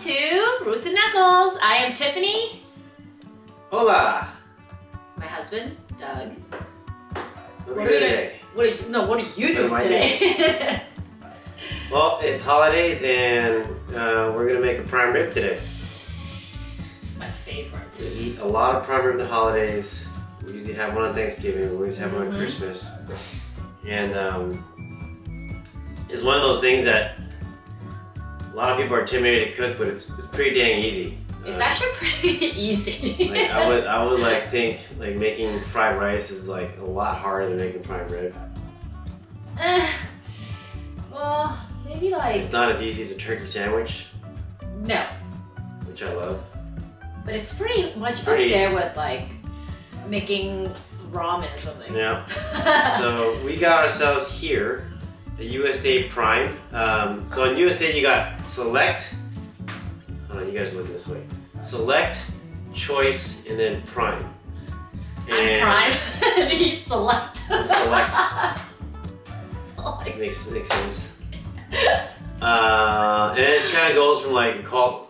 to Roots and Knuckles. I am Tiffany. Hola. My husband, Doug. What are we doing today? What are you doing today? Well, it's holidays and we're gonna make a prime rib today. This is my favorite. We eat a lot of prime rib in the holidays. We usually have one on Thanksgiving, we always have one on Christmas. And it's one of those things that a lot of people are intimidated to cook, but it's pretty dang easy. It's actually pretty easy. Like I would think making fried rice is like a lot harder than making prime rib. Well, maybe like... It's not as easy as a turkey sandwich. No. Which I love. But it's pretty much up there with like making ramen or something. Yeah. So we got ourselves here the USDA Prime. So on USDA you got Select. Hold on, you guys are looking this way. Select, Choice, and then Prime. I'm Prime, and he's Select. I'm Select. Select. Makes sense. And it kind of goes from like I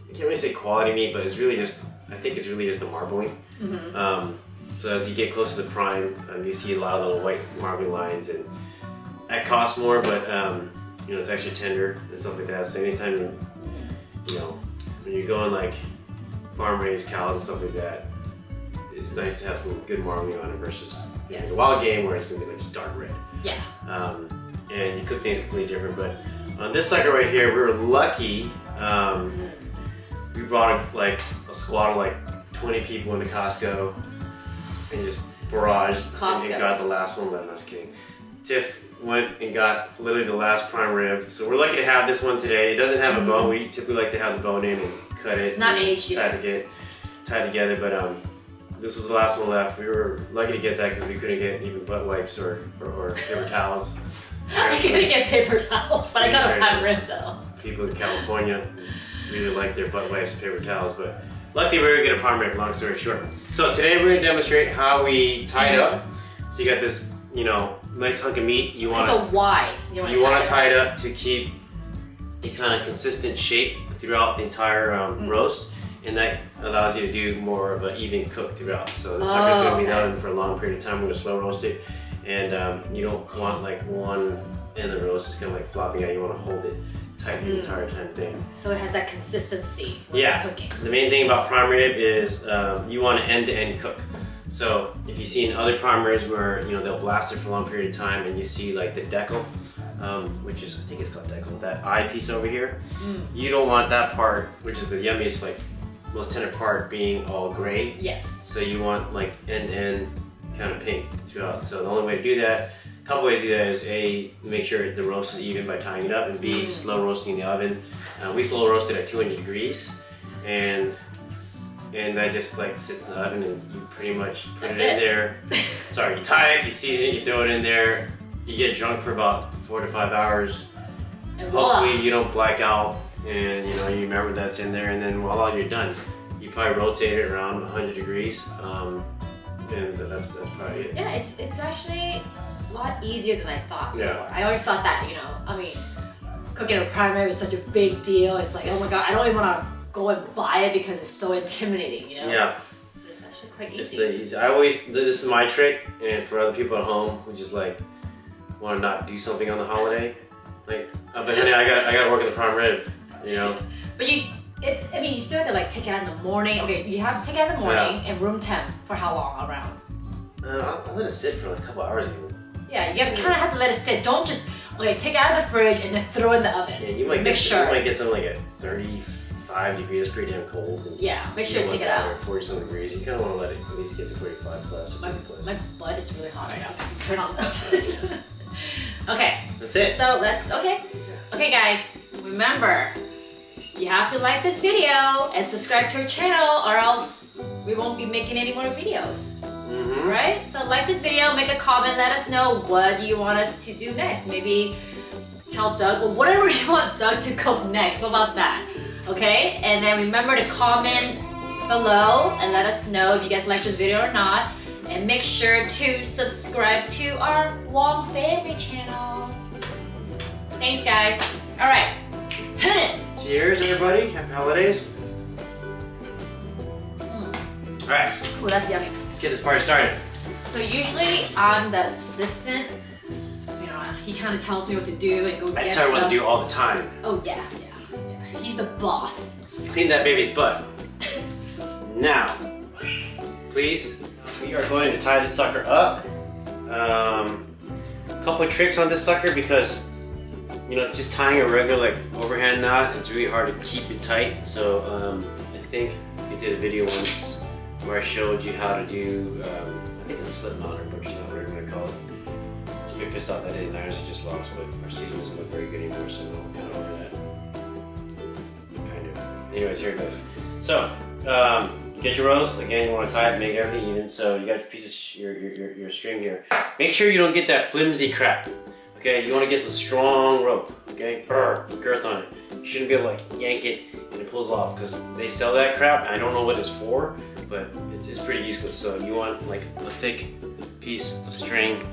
can't really say quality meat, but it's really just I think it's really just the marbling. So as you get close to the prime, you see a lot of little white marbling lines, and that costs more, but you know, it's extra tender and stuff like that. So anytime you know when you're going like farm raised cows and stuff like that, it's nice to have some good marbling on it versus the wild game where it's gonna be like just dark red. Yeah. And you cook things completely different. But on this sucker right here, we were lucky. We brought like a squad of like 20 people into Costco and just barraged and got the last one. But I'm just kidding. Tiff went and got literally the last prime rib. So we're lucky to have this one today. It doesn't have a bone. We typically like to have the bone in and cut it. It's not aged yet. Tied together, but this was the last one left. We were lucky to get that because we couldn't get even butt wipes or paper towels. I couldn't get paper towels, but I got a prime rib though. People in California really like their butt wipes and paper towels, but luckily we were gonna get a prime rib, long story short. So today we're gonna demonstrate how we tie it up. So you got this, you know, nice hunk of meat. You want so why? You want to tie it up to keep a kind of consistent shape throughout the entire roast, and that allows you to do more of an even cook throughout. So this sucker's gonna be done for a long period of time. We're gonna slow roast it, and you don't want like one end of the roast is kind of like flopping out. You want to hold it tight the entire time thing. So it has that consistency when it's cooking. The main thing about prime rib is you want an end-to-end cook. So if you've seen other prime ribs where you know they'll blast it for a long period of time, and you see like the decal, which is I think it's called decal, that eye piece over here. You don't want that part, which is the yummiest, like most tender part, being all gray. Yes. So you want like end-to-end kind of pink throughout. So the only way to do that, a couple ways to do that is A, make sure the roast is even by tying it up, and B, slow roasting in the oven. We slow roast it at 200 degrees, and that just like sits in the oven, and you pretty much put it in there. Sorry, you tie it, you season it, you throw it in there. You get drunk for about 4 to 5 hours. And hopefully you don't black out, and you know you remember that's in there, and then voila, you're done. You probably rotate it around 100 degrees, and that's probably it. Yeah, it's actually a lot easier than I thought before. Yeah. I always thought that, you know, I mean, cooking a prime rib is such a big deal. It's like, oh my god, I don't even want to go and buy it because it's so intimidating, you know? Yeah. It's actually quite easy. It's the easy. This is my trick, and for other people at home who just like want to not do something on the holiday, like, but honey, I gotta work on the prime rib, you know? But I mean, you still have to like take it out in the morning. Okay, you have to take it out in the morning in room temp for how long around? I'll let it sit for like a couple hours even. Yeah, you kind of have to let it sit. Don't just take it out of the fridge and then throw it in the oven. Yeah, you might get something like at 35 degrees, pretty damn cold. Yeah, make sure to take it out. Or 40 some degrees. You kind of want to let it at least get to 45 plus or 50 plus. My butt is really hot right now. Turn on the oven. Okay. That's it. So okay guys, remember, you have to like this video and subscribe to our channel, or else we won't be making any more videos. Right? So like this video, make a comment, let us know what you want us to do next. Maybe tell Doug, well, whatever you want Doug to cook next. What about that? Okay? And then remember to comment below and let us know if you guys like this video or not. And make sure to subscribe to our Wong family channel. Thanks guys. Alright. Hit it! Cheers, everybody. Happy holidays. All right. Oh, that's yummy. Let's get this party started. So usually I'm the assistant. You know, he kind of tells me what to do and go get stuff. I tell her what to do all the time. Oh yeah. He's the boss. Clean that baby's butt. Now, please, we are going to tie this sucker up. A couple of tricks on this sucker because, you know, just tying a regular like overhand knot, it's really hard to keep it tight. So I think we did a video once where I showed you how to do, I think it's a slip knot or butcher knot, whatever you want to call it. I was a bit pissed off that day, the Niners had just lost, but our season doesn't look very good anymore, so we're kind of over that. Kind of. Anyways, here it goes. So, get your roast. Again, you want to tie it, make everything even. So you got your pieces, your string here. Make sure you don't get that flimsy crap. Okay, you want to get some strong rope. Okay, girth on it. You shouldn't be able to like yank it and it pulls off because they sell that crap. I don't know what it's for, but it's pretty useless. So you want like a thick piece of string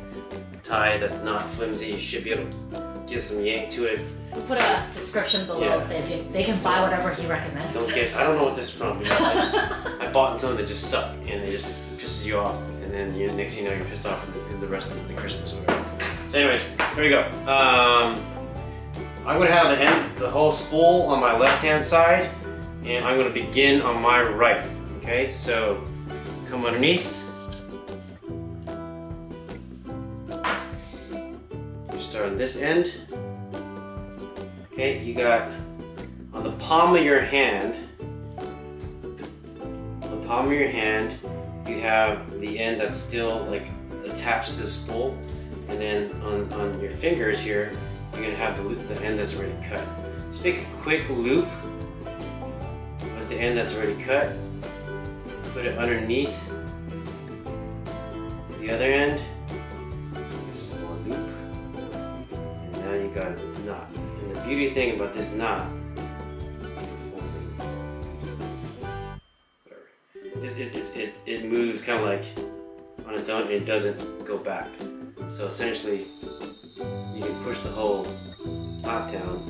tie that's not flimsy. You should be able to give some yank to it. We'll put a description below if they can buy whatever he recommends. I don't know what this is from. I bought something that just sucked and it just pisses you off, and then next thing you know you're pissed off for the rest of the Christmas or whatever. So anyways, here we go. I'm gonna have the whole spool on my left hand side, and I'm gonna begin on my right. Okay, so come underneath. You start on this end. Okay, you got on the palm of your hand, you have the end that's still like attached to the spool, and then on your fingers here, you're gonna have the end that's already cut. So make a quick loop with the end that's already cut, put it underneath the other end, a small loop, and now you got a knot. And the beauty thing about this knot, it moves kind of like on its own. It doesn't go back. So essentially, you can push the whole knot down,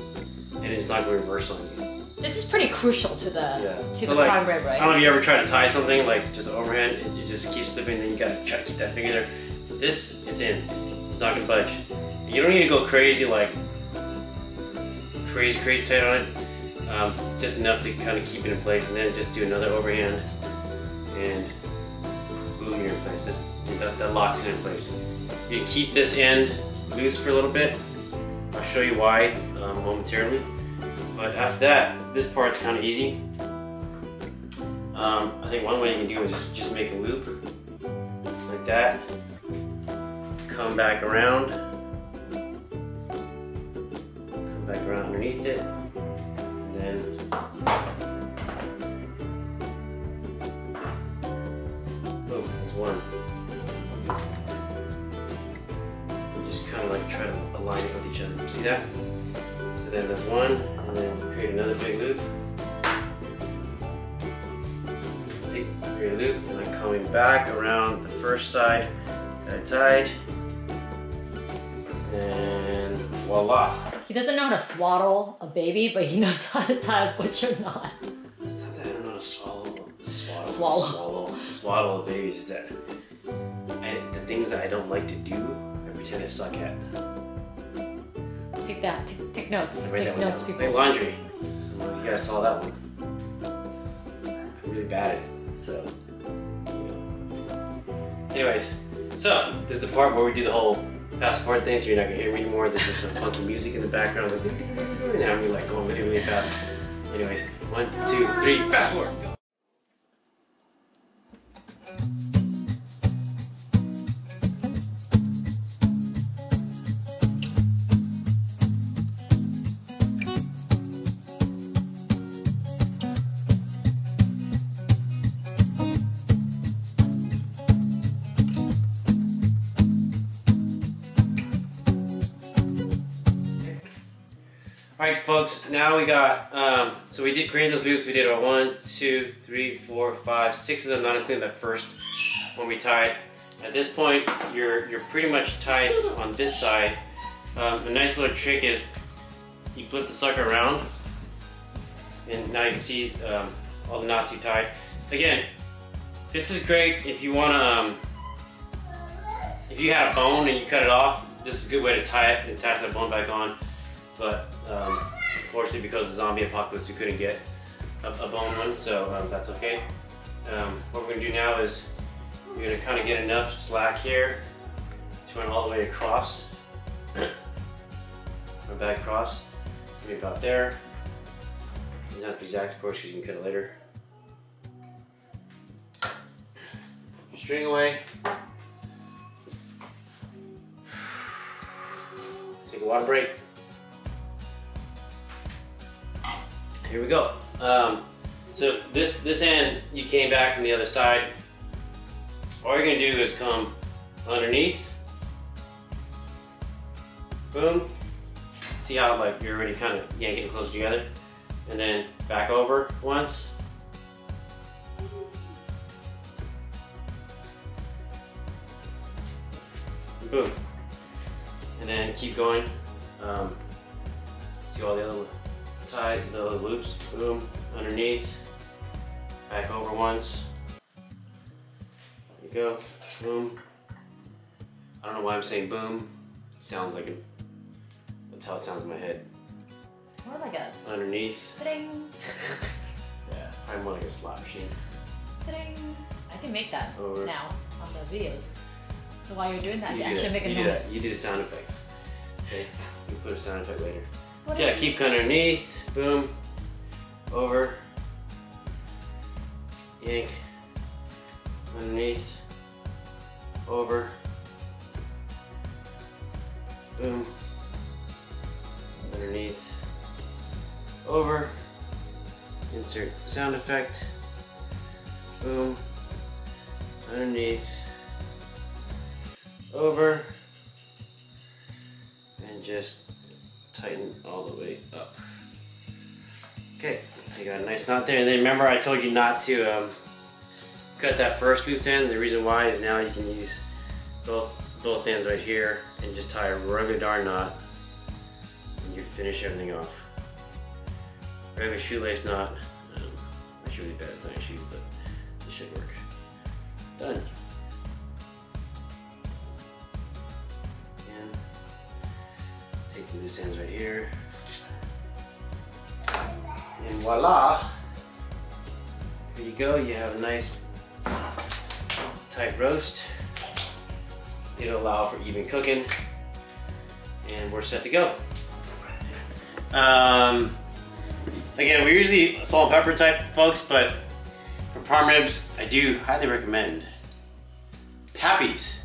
and it's not going to reverse on you. This is pretty crucial to the prime rib, right? I don't know if you ever try to tie something like just overhand. It just keeps slipping. Then you gotta try to keep that finger there. This, it's in. It's not gonna budge. You don't need to go crazy like crazy tight on it. Just enough to kind of keep it in place, and then just do another overhand, and boom, you're in place. That locks it in place. You can keep this end loose for a little bit. I'll show you why momentarily. But after that, this part's kind of easy. I think one way you can do is just make a loop like that. Come back around. Come back around underneath it. And then boom, that's one. Just kind of like try to align it with each other. See that? So then there's one, and then create another big loop. Create a loop, and then coming back around the first side that I tied, and voila. He doesn't know how to swaddle a baby, but he knows how to tie a butcher knot. It's not that I don't know how to swaddle a baby. Is that the things that I don't like to do, I pretend I suck at. Take that. Take notes. Take notes, people. Like laundry. I don't know if you guys saw that one. I'm really bad at it, so. Anyways, so this is the part where we do the whole fast forward thing, so you're not gonna hear me anymore. There's just some funky music in the background, like, and I'm like going really fast. Anyways, 1, 2, 3, fast forward. Go. Alright folks, now we got, so we did create those loops. We did 1, 2, 3, 4, 5, 6 of them, not including that first when we tied. At this point, you're pretty much tied on this side. A nice little trick is you flip the sucker around And now you can see all the knots you tied. Again, this is great if you want to, if you had a bone and you cut it off, this is a good way to tie it and attach that bone back on. But unfortunately, because of the zombie apocalypse, we couldn't get a bone one, so that's okay. What we're gonna do now is you're gonna kind of get enough slack here to run all the way across. Run back across. It's gonna be about there. It's not exact, of course, because you can cut it later. String away. Take a water break. Here we go. So this end, you came back from the other side. All you're gonna do is come underneath. Boom. See how like you're already kind of yanking it closer together, and then back over once. Boom. And then keep going. See all the other the other loops. Boom. Underneath. Back over once. There you go. Boom. I don't know why I'm saying boom. It sounds like it. That's how it sounds in my head. More like a underneath. Ta-ding. Yeah, probably more like a slot machine. Ta-ding. I can make that over. now on the videos. So while you're doing that, you do actually that. make a You noise. do that. You do the sound effects. Okay, you put a sound effect later. What So yeah, keep underneath. Boom. Over. Yank. Underneath. Over. Boom. Underneath. Over. Insert sound effect. Boom. Underneath. Over. And just tighten all the way up. Okay, so you got a nice knot there. And then remember I told you not to cut that first loose end. The reason why is now you can use both ends right here and just tie a regular darn knot and you finish everything off. Regular shoelace knot. I'm really bad at tying shoes, but it should work. Done. And take the loose ends right here. And voila! Here you go, you have a nice tight roast. It'll allow for even cooking. And we're set to go. Again, we're usually salt and pepper type folks, but for prime ribs, I do highly recommend Pappy's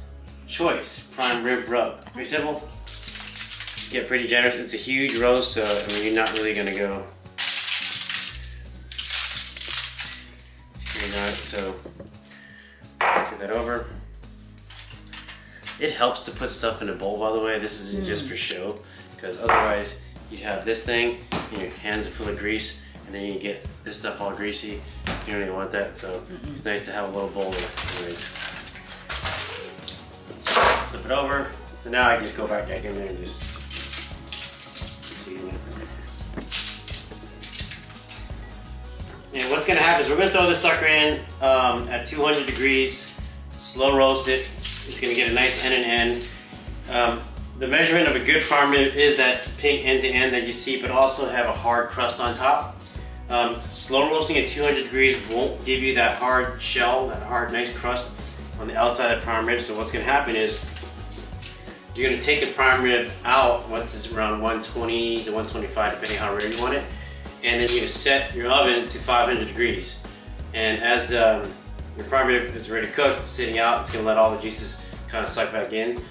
Choice Prime Rib Rub. Pretty simple. Get pretty generous. It's a huge roast, so I mean, you're not really gonna go. So put that over. It helps to put stuff in a bowl, by the way. This isn't just for show, because otherwise you have this thing and your hands are full of grease, and then you get this stuff all greasy. You don't even want that, so it's nice to have a little bowl of anyways. Flip it over. So now I just go back in there and just and what's gonna happen is we're gonna throw this sucker in at 200 degrees, slow roast it. It's gonna get a nice end and end. The measurement of a good prime rib is that pink end to end that you see, but also have a hard crust on top. Slow roasting at 200 degrees won't give you that hard shell, that hard nice crust on the outside of the prime rib. So what's gonna happen is you're gonna take the prime rib out once it's around 120 to 125, depending how rare you want it. And then you're gonna set your oven to 500 degrees. And as your prime rib is ready to cook, it's sitting out, it's gonna let all the juices kind of suck back in.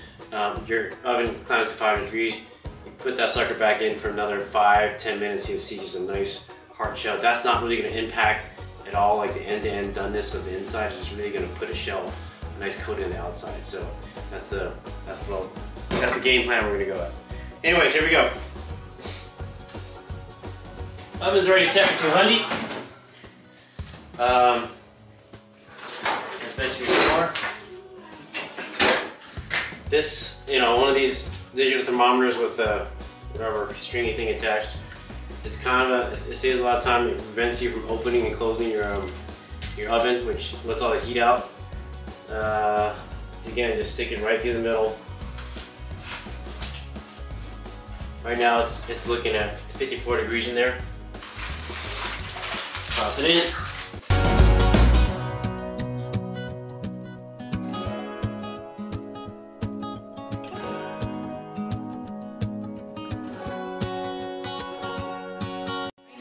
Your oven climbs to 500 degrees. You put that sucker back in for another 5-10 minutes. You'll see just a nice hard shell. That's not really gonna impact at all like the end-to-end doneness of the inside. It's just really gonna put a shell, a nice coating on the outside. So that's the game plan we're gonna go at. Anyways, here we go. Oven's already set for 200. As mentioned before, this, one of these digital thermometers with a whatever stringy thing attached It's kind of it saves a lot of time. It prevents you from opening and closing your oven, which lets all the heat out. Again, just stick it right through the middle. Right now it's looking at 54 degrees in there. Toss it in.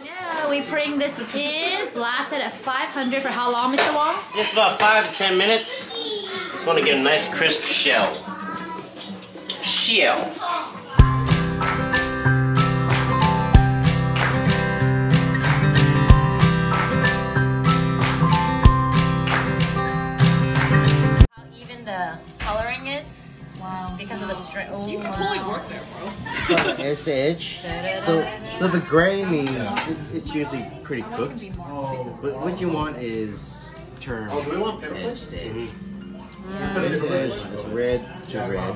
Now we putting this in, blast it at 500 for how long, Mr. Wong? Just about 5 to 10 minutes. Just want to get a nice crisp shell. Shell. How even the coloring is? Wow. Because of the string. Oh, you can totally work there, bro. Edge to edge. So the gray means it's usually pretty cooked. But what you want is turn edge to edge. Edge to edge is red to red.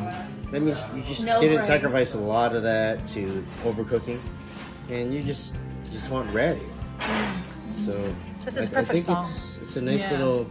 That means you just didn't sacrifice a lot of that to overcooking, and you just want red. So this is I think it's a nice little